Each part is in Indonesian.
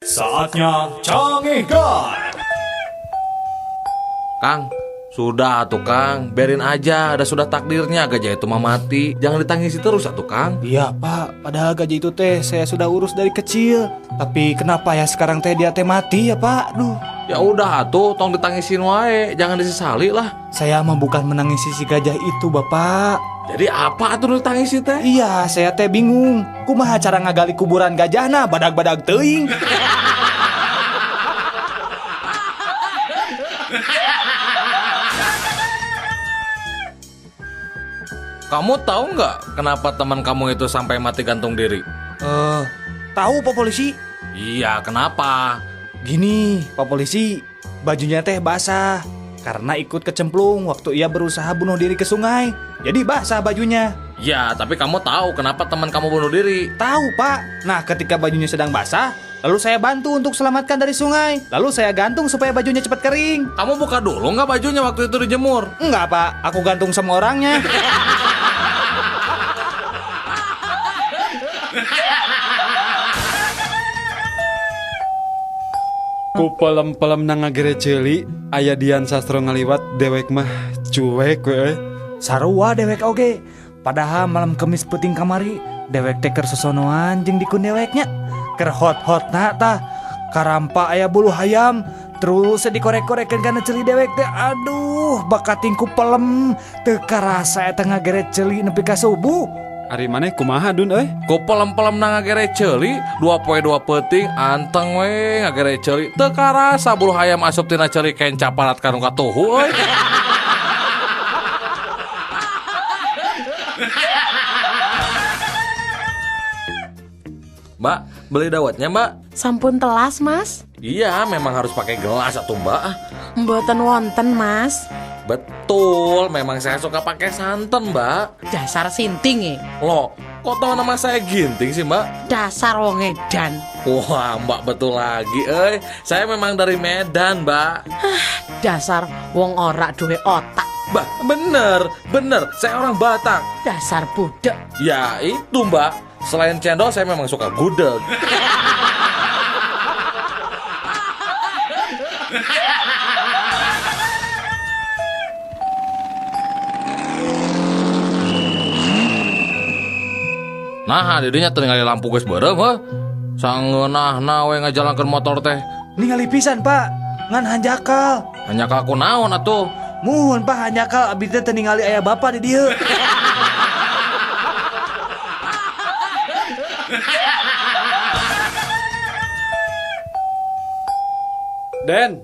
Saatnya Canggih God. Kang, sudah tuh Kang, biarin aja, sudah takdirnya gajah itu mah mati. Jangan ditangisi terus atuh Kang. Iya Pak, padahal gajah itu teh saya sudah urus dari kecil. Tapi kenapa ya sekarang teh dia teh mati ya Pak? Duh. Ya udah atuh, tong ditangisin wae, jangan disesali lah. Saya mah bukan menangisi si gajah itu Bapak. Jadi apa atuh ditangisi teh? Iya, saya teh bingung. Kumaha cara ngagali kuburan gajahna badag-badag teuing. Kamu tahu nggak kenapa teman kamu itu sampai mati gantung diri? Tahu Pak Polisi? Iya, kenapa? Gini, Pak Polisi, bajunya teh basah karena ikut kecemplung waktu ia berusaha bunuh diri ke sungai. Jadi basah bajunya. Ya, tapi kamu tahu kenapa teman kamu bunuh diri? Tahu Pak. Nah, ketika bajunya sedang basah, lalu saya bantu untuk selamatkan dari sungai. Lalu saya gantung supaya bajunya cepat kering. Kamu buka dulu nggak bajunya waktu itu dijemur? Enggak Pak, aku gantung sama orangnya. Ku pelem-pelem nangagere ceuli aya Dian Sastro ngaliwat dewek mah cuek we. Sarua dewek oge. Padahal malam kemis peuting kamari, dewek teh keur sosonoan jeung dikun deweknya. Keur hot-hotna tah. Karampa aya bulu hayam, terus dikorek-korekeun kana ceuli dewek teh. Aduh, bakating ku pelem teu karasa eta ngagere ceuli nepi ka subuh. Ari maneh kumaha Dun euy? Ku pelem-pelem nangagere ceuli, 2 poe 2 peuting anteng we ngagere ceuli. Teu karasa bulu hayam asup tina ceuli kenca parat kanu katuhu euy. Mbak, beli dawetnya Mbak? Sampun telas mas. Iya, memang harus pakai gelas atuh Mbak. Mboten wonten mas. Betul, memang saya suka pakai santan Mbak. Dasar sinting Loh, kok tahu nama saya Ginting sih Mbak? Dasar wong edan. Wah Mbak betul lagi saya memang dari Medan Mbak. Dasar wong ora duwe otak. Mbak, bener, saya orang Batak. Dasar budak. Ya itu Mbak, selain cendol saya memang suka gudeg. Nah, didinya tinggal lampu geus beureum heuh. Sangeunahna we ngajalankeun motor teh. Ningali pisan Pak, ngan hanjakal. Hanya aku naon atuh. Muhun Pak hanjakal abdi teh ningali aya bapa di dieu. Den,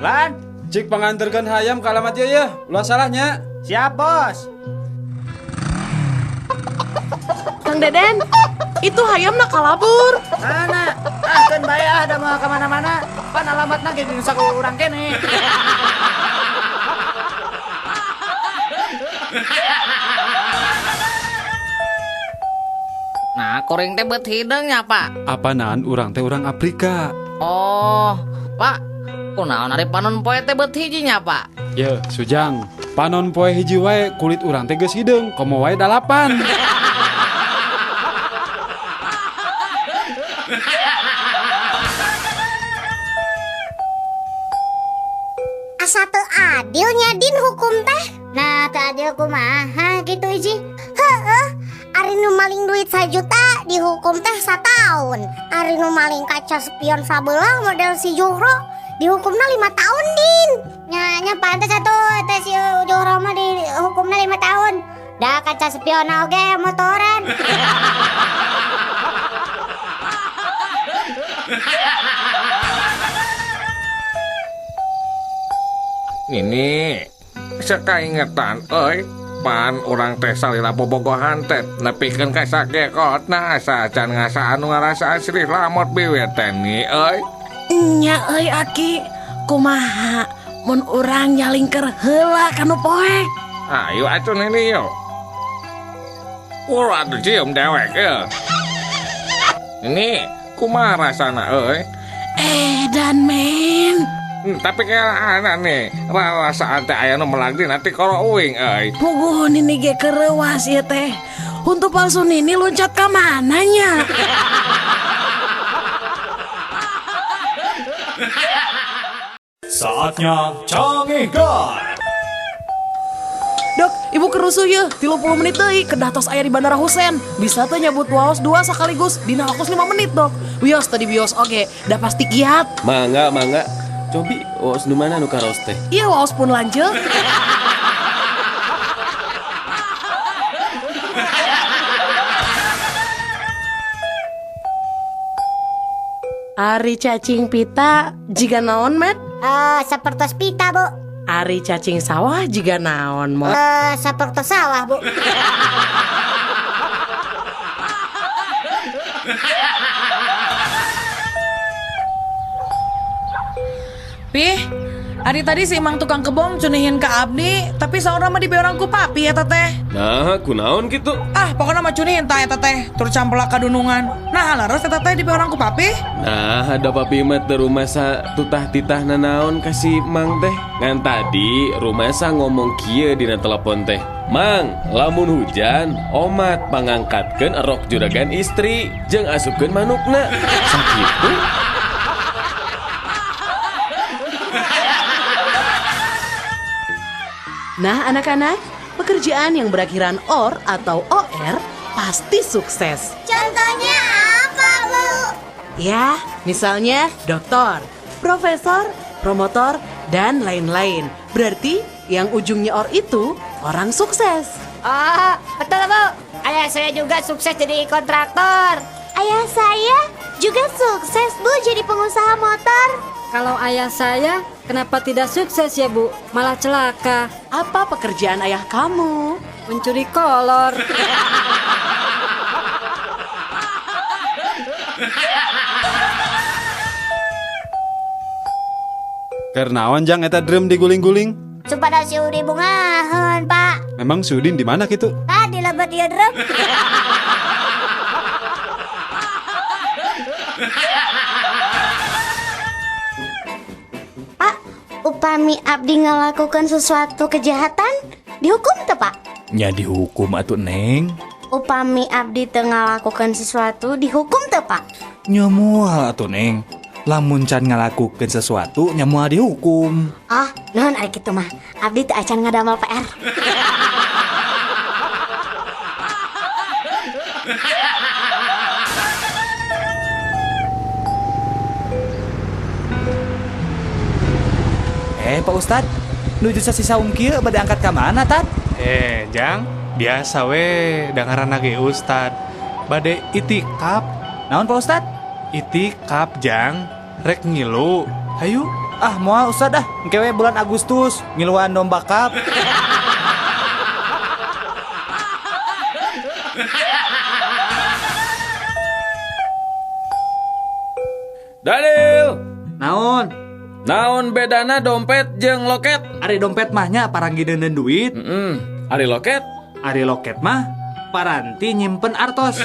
Lan, cik panganterkeun hayam ka alamat ieu ya. Ulah salahnya. siap bos. Kang Deden, itu hayamna kalabur. Mana? Kan bae ada mau kemana-mana. Pan alamatna ge di saku urang kene. Nah, kuring teh beut hidungnya, Pak. Apanaan urang teh urang Afrika. Oh, Pak. Kunaon ari panon poe teh beut hijinya, Pak? Ye, Sujang. Panon poe hiji wae kulit urang teh geus hideung, komo wae 8. Asa teu adilnya din hukum teh. Nah, teu adil kumaha gitu iji. Heeh. Ari nu maling duit 1 juta dihukum teh 1 tahun. Ari nu maling kaca spion sabelah model si Juhro dihukumna 5 tahun din. Nya pantes atuh teh si Juhro mah dihukumna 5 tahun. Da kaca spion oge motoran. Ini sekaingetan pan orang teh salila bobogohan teh nepikeun ka sagekotna asa can ngasaan nu ngarasaan silih lamot biweteni Nya euy Aki, kumaha mun urang nyalingker heula kanu poek. Ayo atuh nini yo. Atuh cium dewek Ini kumaha rasana Edan men. Tapi kayak anak nih rasaan teh aya nu melagdi nanti kalau uing Puguh nini ge kereuwas ieu teh. Untuk palsu nini loncat ka mananya? Saatnya canggih guard. Dok, ibu kerusuh ya, 30 menit deui kedah tos aya di Bandara Husein. Bisa teh nyabut waos 2 sekaligus dina waktu 5 menit, Dok. Wios tadi bios oge, da pasti kiat. Mangga. Cobi, nu mana nu karos teh? Iya waos pun lanjut. Ari cacing pita jiga naon, Met? Seperti pita, Bu. Ari cacing sawah jiga naon, Mo? Seperti sawah, Bu. Pih, ari tadi si Mang tukang kebom cunihin ke abdi, tapi saurna mah dibeurang ku papi eta teh. Nah, kunaon gitu? Ah, pokoknya mah cunihin ta eta teh, tur campelak kadunungan. Nah, laras eta teh dibeurang ku papi. Nah, ada papi mah teu rumah sa tutah titah nanaon kasih Mang teh. Ngan tadi rumah sa ngomong kieu dina telepon teh. Mang, lamun hujan, omat pangangkatkeun erok juragan istri, jeung asupkeun manukna. Sakitu. Nah, anak-anak, pekerjaan yang berakhiran OR atau OR pasti sukses. Contohnya apa, Bu? Ya, misalnya dokter, profesor, promotor, dan lain-lain. Berarti yang ujungnya OR itu orang sukses. Betul, Bu. Ayah saya juga sukses jadi kontraktor. Ayah saya juga sukses, Bu, jadi pengusaha motor. Kalau ayah saya, kenapa tidak sukses ya, Bu? Malah celaka. Apa pekerjaan ayah kamu? Mencuri kolor. Kernaon jang eta drum diguling-guling? Supaya si Udi bungahan, Pak. Memang si Udin di mana gitu? Tadi lebat dia drum. Pak, upami abdi ngelakukan sesuatu kejahatan, dihukum teu, Pak? Nya dihukum atuh Neng. Upami abdi teu ngalakukan sesuatu, dihukum teu, Pak? Nya moal atuh Neng. Lamun can ngalakukeun sesuatu nya moal dihukum. Naon ari kitu mah? Abdi teu acan ngadamel PR. Pak Ustad, nuju sa si saung kieu bade angkat ka mana, Tad? Jang, biasa we dengaran lagi Ustad. Bade itikaf. Naon Pak Ustad? Itikaf, Jang. Rek ngilu. Hayu. Moal Ustad engke we bulan Agustus ngiluan domba kap. Daniel, Naon bedana dompet jeung loket? Ari dompet mahnya paranggideun duit. Ari loket? Ari loket mah paranti nyimpen artos.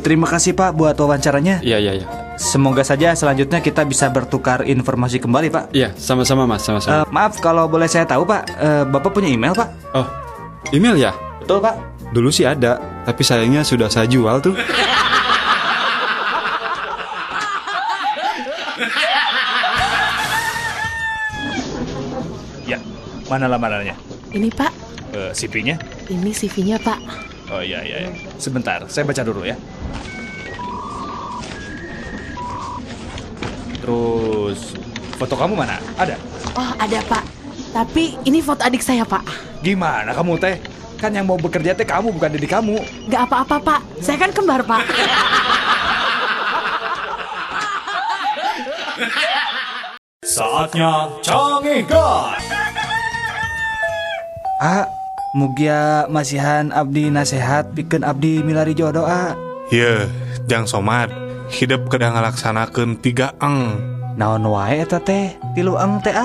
Terima kasih Pak buat wawancaranya. Iya. Semoga saja selanjutnya kita bisa bertukar informasi kembali Pak. Iya, sama-sama Mas, sama-sama. Maaf kalau boleh saya tahu Pak, Bapak punya email Pak? Oh, email ya? Betul Pak. Dulu sih ada, tapi sayangnya sudah saya jual tuh. Ya, mana lamarannya? Ini Pak, CV-nya? ini CV-nya Pak. Oh iya. Sebentar, saya baca dulu ya. Terus, foto kamu mana? Ada? Oh ada Pak, tapi ini foto adik saya Pak. Gimana kamu teh? Kan yang mau bekerja teh kamu bukan diri kamu. Gak apa-apa Pak, saya kan kembar Pak. Saatnya canggih guard. Mugia masihan abdi nasehat pikeun abdi milari jodoh Ye, Jang Somad. Hidup kedah ngalaksanakeun 3 eng. Naon wae eta teh? 3 eng teh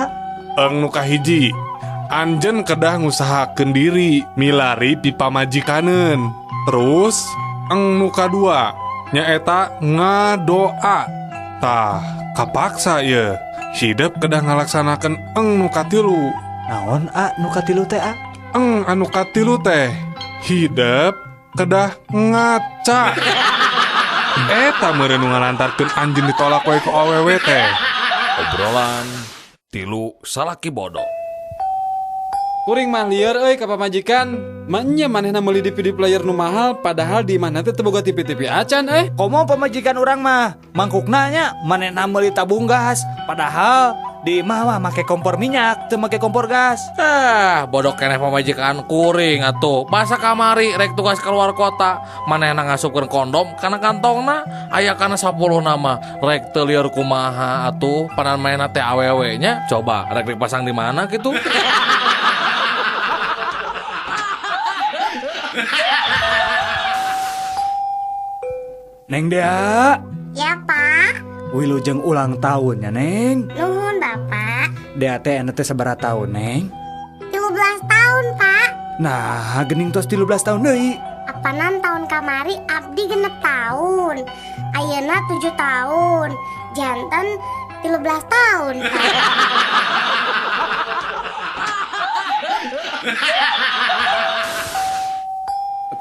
Eng nu kahiji, anjeun kedah ngusahakeun diri milari pipa majikaneun. Terus eng nu kadua nyaeta ngadoa. Tah, kapaksa ye. Hidup kedah ngalaksanakeun eng nu katilu. Naon nu katilu teh Eng anu katilu teh hidup kedah ngaca. Eta meureun ngalantarkeun anjeun ditolak wae ku awewe teh. Obrolan tilu salaki bodoh. Kuring mah lieur euy ka pamajikan. Manya manehna meuli DVD player nu mahal padahal di mana teh teu boga TV-TV acan Komo pamajikan orang mah mangkukna nya manehna meuli tabung gas padahal di imah mah make kompor minyak teu make kompor gas. Bodoh keneh pamajikan kuring atuh. Basa kamari rek tugas keluar kota, manehna ngasupkeun kondom kana kantongna, aya kana 10 nama. Rek teu lieur kumaha atuh, panan mainna teh awewe nya. Coba rek dipasang di mana kitu? Neng Dea, Ya Pak, wilujeng ulang tahunnya Neng. nuhun Bapak. Dea teh anu teh sabaraha tahun Neng? 13 tahun Pak. Nah, geuning tos 13 tahun deui. Apanan tahun kamari abdi genep tahun. Ayeuna 7 tahun. Janten 13 tahun Pak.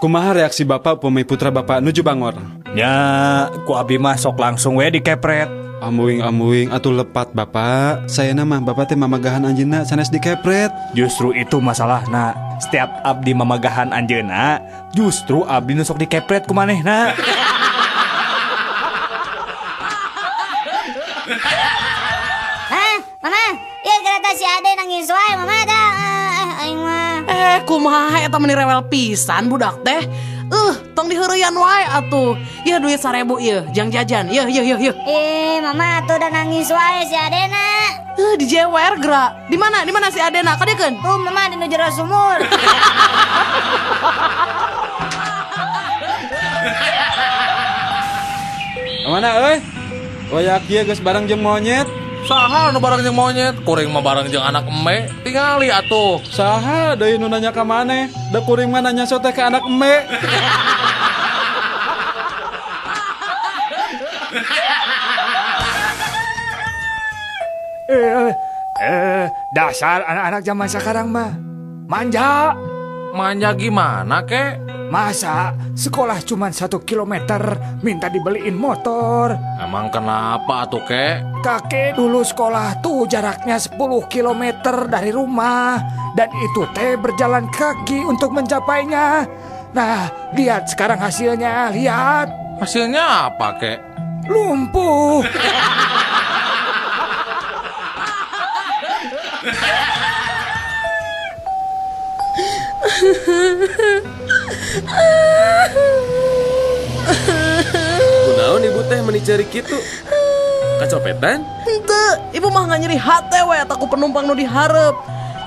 Kumaha reaksi bapak upami putra bapak nuju bangor? Ya, ku abi mah sok langsung we dikepret. Amuing atuh lepat bapak. Sayana mah bapak teh mamagahan anjeunna sanes dikepret. Justru itu masalahna. Setiap abdi mamagahan anjeunna, justru abdi nu sok dikepret ku manehna. Mama, ieu kereta si Ade nangis wae Mama ada. Aing mah. Kumaha eta meni rewel pisan budak teh. Tong diheureyan wae atuh. Ieu duit 1000 ieu, jang jajan. Ieu. Mama tuh udah nangis wae si Adena. Dijewer geura. Di mana si Adena? Kadekeun. Tuh Mama di jero sumur. Mana euy? Wayak ieu geus bareng jeung monyet. Saha nu bareng jeung monyet, kuring mah bareng jeung anak eme. Tingali atuh. Saha deui nu nanya ka maneh? Da kuring mah nanya sote ka anak eme. Dasar anak-anak zaman sekarang mah manja. Manja gimana kek? Masa sekolah cuma 1 kilometer minta dibeliin motor. Emang kenapa tuh kek? Kakek dulu sekolah tuh jaraknya 10 kilometer dari rumah. Dan itu teh berjalan kaki untuk mencapainya. Nah, lihat sekarang hasilnya, lihat. Hasilnya apa kek? Lumpuh. Kunaon ibu teh meuni ceurik kitu? Kacopetan? Henteu, ibu mah nyeri hate we ataku penumpang nu diharep.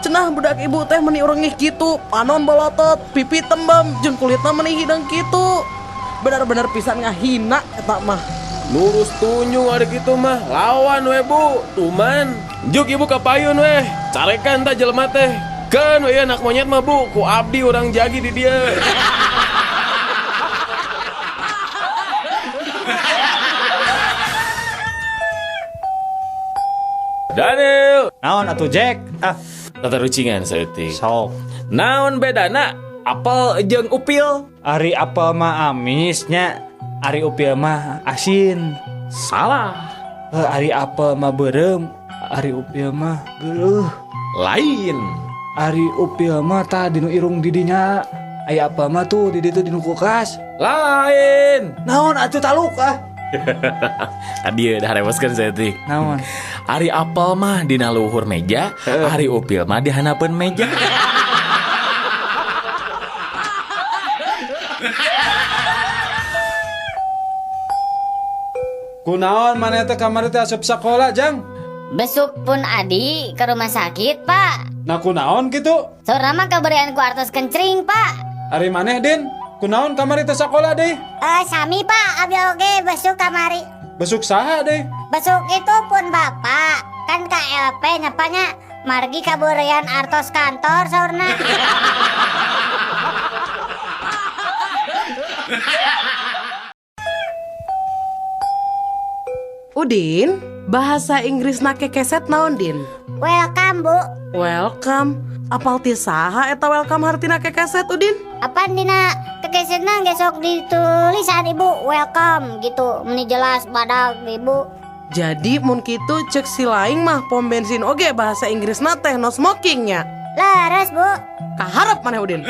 Cenah budak ibu teh meuni urang ngih kitu, panon bolotot, pipi tembem, jeung kulitna meuni hideng kitu. Benar-benar pisan ngahina eta mah. Lurus tunyu ada gitu mah. Lawan we bu, tuman. Juk ibu ka payun we. Carekan ta jelema teh. Kan we anak monyet mah bu, ku abdi orang jagi di dia. Daniel, Naon atuh Jack? tata rucingan saeutik. Sok. Naon bedana? Apel jeung upil? Ari apel mah amisnya, ari upil mah asin. Salah. Ari apel mah beureum, ari upil mah geuleuh. Lain. Ari upil mah tah dinu irung didinya. Aya apel mah tuh di ditu dinu kulkas. Lain. Naon atuh taluk Adieu dah reweskeun saeutik. Naon? Ari apel mah dina luhur meja, ari upil mah di hanapeun meja. Kunaon maneh teh kamari teh asup sakola jang? Besuk pun Adi ke rumah sakit Pak. Nah kunaon gitu? Saurna mah kabarian ku artos kencring Pak. Ari maneh Din? Kunaon kamari teh sakola deh? Sami Pak, abi oge besuk kamari. Besuk saha deh? Besuk itu pun Bapak. Kan KLP nyapanya margi kabarian artos kantor saurna. Udin, bahasa Inggris nake keset naon Din? Welcome Bu. Welcome. Apal ti saha eta welcome hartina kekeset Udin? Apaan dina kekesetna gesok ditulisan ibu welcome gitu. Meni jelas badag ibu. Jadi mun kitu cek si laing mah pom bensin oge bahasa Inggrisna teh no smokingnya. Laras bu. Kaharep maneh Udin.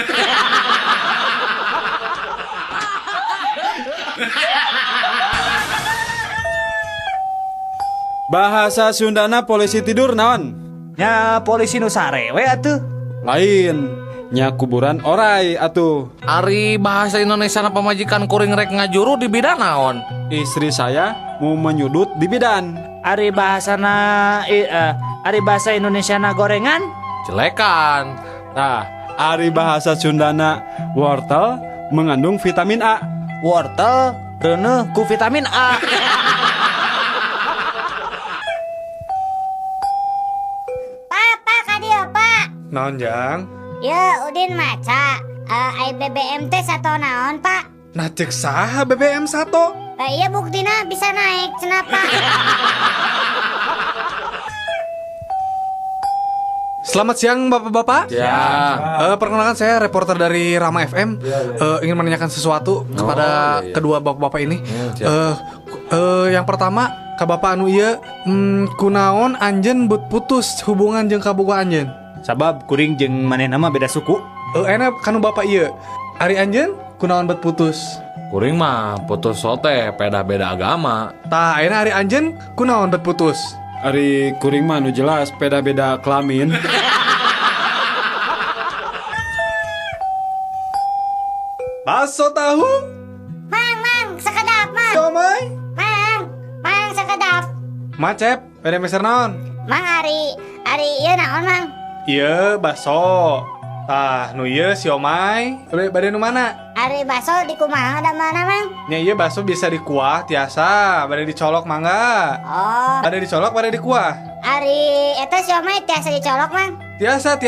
Bahasa Sundana polisi tidur naon? Nya polisi nu sarewe atuh. Lain. Nya kuburan orai atuh. Ari bahasa Indonesia na pamajikan kuring rek ngajuru di bidang naon? Istri saya mau menyudut di bidan. Ari bahasa Indonesia na gorengan. Jelekan. Nah, ari bahasa Sundana wortel mengandung vitamin A. Wortel reuneuh ku vitamin A. Pak kadio pak. Naon jang? Ya Udin maca. Ai BBM teh sato naon pak? Nah cek saha BBM 1. Iya buktina bisa naik cenapa. Selamat siang bapak-bapak. Ya. Perkenalkan saya reporter dari Rama FM. Ingin menanyakan sesuatu kepada kedua bapak-bapak ini. Yang pertama, ka bapak anu ieu kunaon anjeun but putus hubungan jeung kaboga anjeun? Sabab kuring jeung manehna mah beda suku. Enak kanu bapak ieu. Ari anjeun kunaon but putus? Kuring mah putus sote beda-beda agama. Tah ayeuna ari anjeun kunaon but putus? Ari kuring mah nu jelas beda-beda kelamin. Bakso tahu? Mang, sekedap mang. Siomay? Mang sekedap. Macep, beda meser naon? Mang ari ieu naon mang? Ieu bakso. Tah nu ieu siomay. Bade nu mana? Ari baso di kumaha da mana mang? Nya ieu bakso bisa dikuah tiasa, bade dicolok mangga. Oh, Bade dicolok, bade dikuah. ari eta siomay tiasa dicolok mang. Tiasa,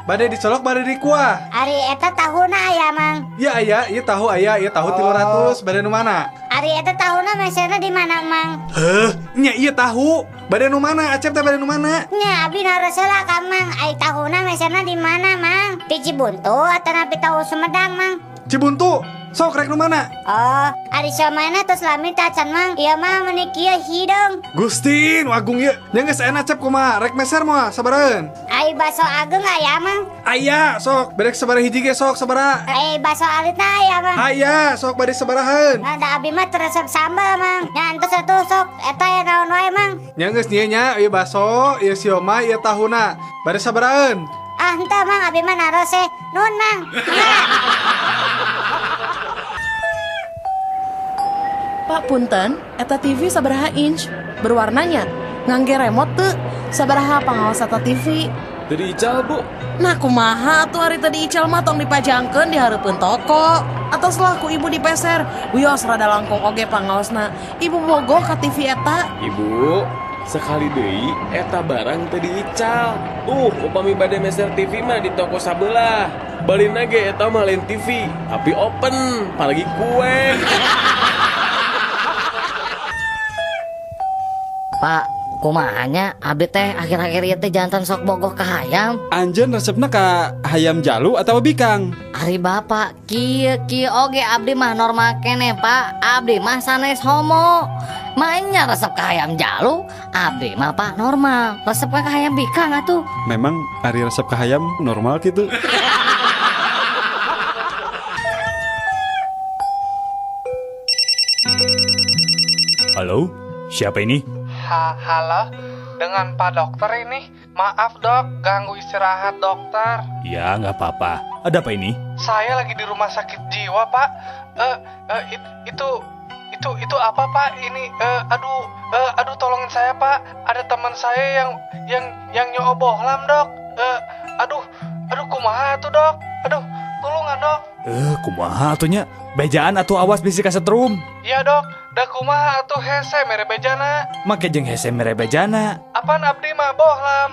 bade dicolok, bade dikuah. Ari eta tahuna aya mang. Ya aya, ieu tahu 300, bade nu mana? Ari eta tahuna meserna di mana mang? Heuh, nya ieu tahu. Bade nu mana? Acep teh bade nu mana? Nya abi nareuseulah ka mang. Ai tahuna meserna di mana mang? Di Cibuntu atau napi tahu Sumedang mang? Cibuntu. Sok rek nu mana? Oh, ari siomana tos lami tacan mang. Ieu mah meuni kieu hidung. Gusti, nu agung ieu. Nya geus enak cep kumaha? Rek meser moal sabareun. Ai baso ageng aya mang. Aya, sok bade sabaraha hiji ge sok sabaraha. Ai baso alitna aya mang. Aya, sok bade sabaraheun. Nah, da abi mah teresep sambal mang. Nya entos atuh sok eta ya naon wae mang. Nya geus nya ieu bakso, ieu siomay, ieu tahuna. Bade sabaraheun. Ah henteu mang abi mah narose. Nun mang. Pak punten, eta TV sabaraha inch? Berwarnanya? Ngangge remote teu? Sabaraha pangaos eta TV? Tadi ical bu. Nah kumaha tuh hari tadi ical mah tong dipajangkeun di hareupeun toko. Atau selaku ibu dipeser, wios rada langkung oge pangaosna. Ibu bogoh ka TV eta. Ibu, sekali deui eta barang tadi ical. Upami bade meser TV mah di toko sabelah. Balina ge eta mah lain TV, tapi open, apalagi kue. Pak, kumahanya abdi teh akhir-akhir ieu teh jantan sok bogoh ka hayam. Anjeun resepna ka hayam jalu atau bikang? Ari bapak, kieu oge abdi mah normal kene pak. Abdi mah sanes homo. Mainnya resep ka hayam jalu, abdi mah pak normal. Resep ka hayam bikang atuh. Memang ari resep ka hayam normal gitu. Halo, siapa ini? Halo, dengan Pak Dokter ini. Maaf dok, ganggu istirahat dokter. Ya, nggak apa-apa. Ada apa ini? Saya lagi di rumah sakit jiwa pak. Itu apa pak? Ini, aduh tolongin saya pak. Ada teman saya yang nyobohlam dok. Aduh kumaha tuh dok. Aduh, tolongan dok. Kumaha atunya? Bejaan atuh awas bisi kasetrum. Iya dok, da kumaha atuh hese mere bejana. Make jeung hese mere bejana. Apaan abdi mah bohlam.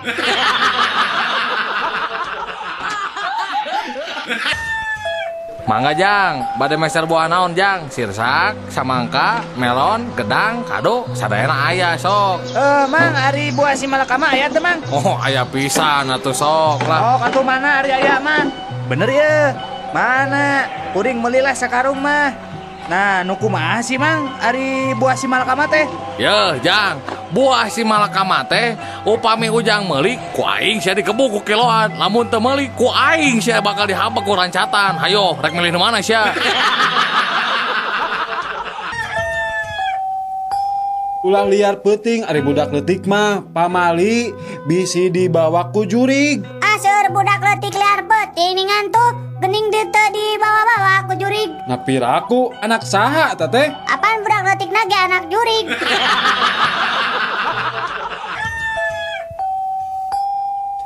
Mangga Jang, bade meser buah naon Jang? Sirsak, samangka, melon, gedang, kado, sadayana aya sok. Mang, ari buah si malakama aya teh, Mang? Oh, aya pisan atuh sok lah. Oh, atuh mana ari aya, Mang? Bener ya. Mana? Kuring melilah sakarung mah. Nah, nu kumaha sih, Mang? Ari buah si malakama teh? Yeuh, Jang, buah si malakama teh upami ujang meuli ku aing sia dikebuk ku kiloan. Lamun teu meuli ku aing sia bakal dihabak ku rancatan. Hayo, rek milih nu mana sia? Ulah liar peuting ari budak leutik mah pamali bisi dibawa ku jurig. Aseur budak leutik liar peuting ningan tuh gening dieu teu dibawa-bawa ku jurig. Napiraku anak saha eta teh? Apaan budak leutikna ge anak jurig?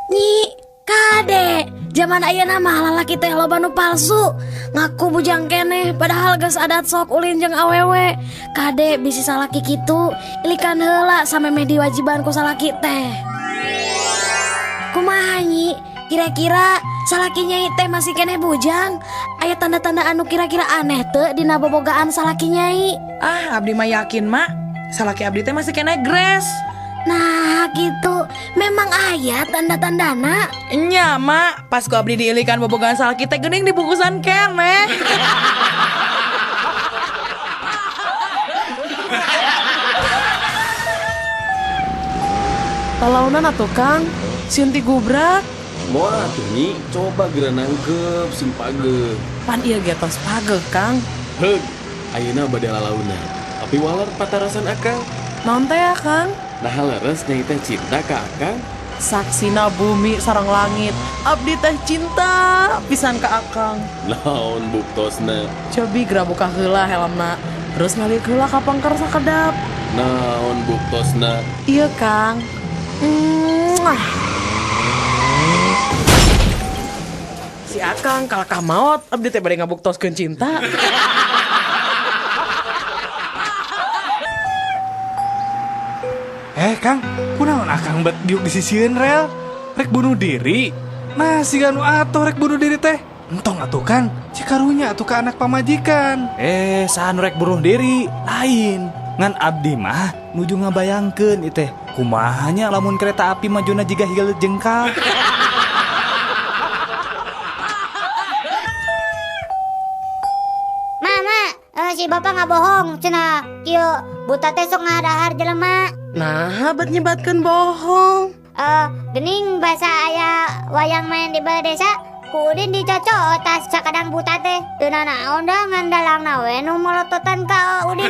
Nyi, kade, zaman ayeuna mah lalaki teh loba nu palsu. Ngaku bujang keneh padahal geus adat sok ulin jeung awewe. Kade bisi salaki kitu, ilikan heula samemeh diwajiban ku salaki teh. Kumaha nyi? Kira-kira salaki nyai teh masih keneh bujang? Aya tanda-tanda anu kira-kira aneh teu dina bobogaan salaki nyai? Ah, abdi mah yakin mak, salaki abdi teh masih kena gres. Nah gitu, memang aya tanda-tandana. Nya mak, pas ku abdi diilikan bobogan salaki teh geuning dibungkusan keneh. Talaunan atuh Kang, Sinti gubrak. Moal atuh Nyi, coba geura nangkep sing pageuh. Pan ieu ge tos pageuh Kang. Heug, ayeuna bade lalauna. Tapi walar patarasan akang. Naon teh ya Kang? Nah leres nyai teh cinta ka akang. Saksina bumi sareng langit, abdi teh cinta pisan ka Akang. Naon buktosna? Cobi geura buka heula helmna, terus ngalik heula ka pangker sakedap. Naon buktosna? Iya Kang. Si Akang kalakah maot, abdi teh bade ngabuktoskeun cinta. Kang, kunaon akang bet diuk disisieun rel? Rek bunuh diri? Nah, si ganu atuh rek bunuh diri teh. Entong atuh Kang, si karunya atuh ka anak pamajikan. Saan rek bunuh diri? Lain. Ngan abdi mah nuju ngabayangkeun ieu teh. Kumahanya lamun kereta api majuna jiga higeul jengkal. Mama, si bapak nggak bohong, cenah kieu buta teh sok ngadahar jelema. Nah, bet nyebatkeun bohong. Gening bahasa aya wayang main di balai desa, ku Udin dicocok tas sakadang buta teh. Teu naon dah ngan dalangna we nu molototan ka Udin.